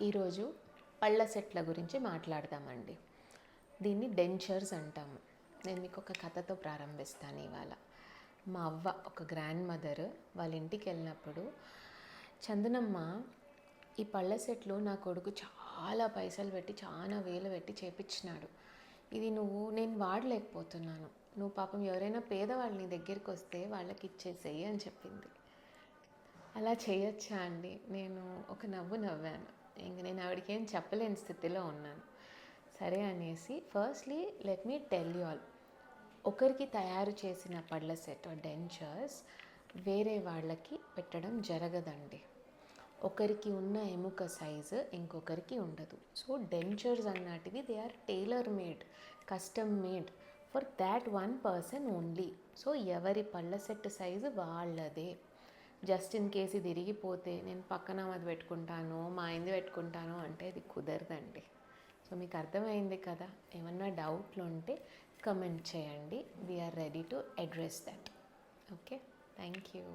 ఈరోజు పళ్ళ సెట్ల గురించి మాట్లాడదామండి. దీన్ని డెంచర్స్ అంటాము. నేను మీకు ఒక కథతో ప్రారంభిస్తాను ఇవాళ. మా అవ్వ ఒక గ్రాండ్ మదర్ వాళ్ళ ఇంటికి వెళ్ళినప్పుడు, చందనమ్మ ఈ పళ్ళ సెట్లు నా కొడుకు చాలా పైసలు పెట్టి చాలా వేలు పెట్టి చేపించినాడు, ఇది నేను వాడలేకపోతున్నాను, నువ్వు పాపం ఎవరైనా పేదవాళ్ళు నీ దగ్గరికి వస్తే వాళ్ళకి ఇచ్చేసేయి అని చెప్పింది. అలా చేయొచ్చా అండి? నేను ఒక నవ్వు నవ్వాను. ఇంక నేను ఆవిడకి ఏం చెప్పలేని స్థితిలో ఉన్నాను. సరే అనేసి, firstly let me tell you all, ఒకరికి తయారు చేసిన పళ్ళ సెట్ డెంచర్స్ వేరే వాళ్ళకి పెట్టడం జరగదండి. ఒకరికి ఉన్న ఎముక సైజు ఇంకొకరికి ఉండదు. సో డెంచర్స్ అన్నటివి they are tailor made, custom made for that one person only. So ఎవరి పళ్ళ సెట్ సైజు వాళ్ళదే. జస్ట్ ఇన్ కేస్ ఇది ఇరిగిపోతే నేను పక్కన అది పెట్టుకుంటాను, మా ఆయనది పెట్టుకుంటాను అంటే అది కుదరదండి. సో మీకు అర్థమైంది కదా. ఏమన్నా డౌట్లు ఉంటే కమెంట్ చేయండి. We're ready to address that. Okay, thank you.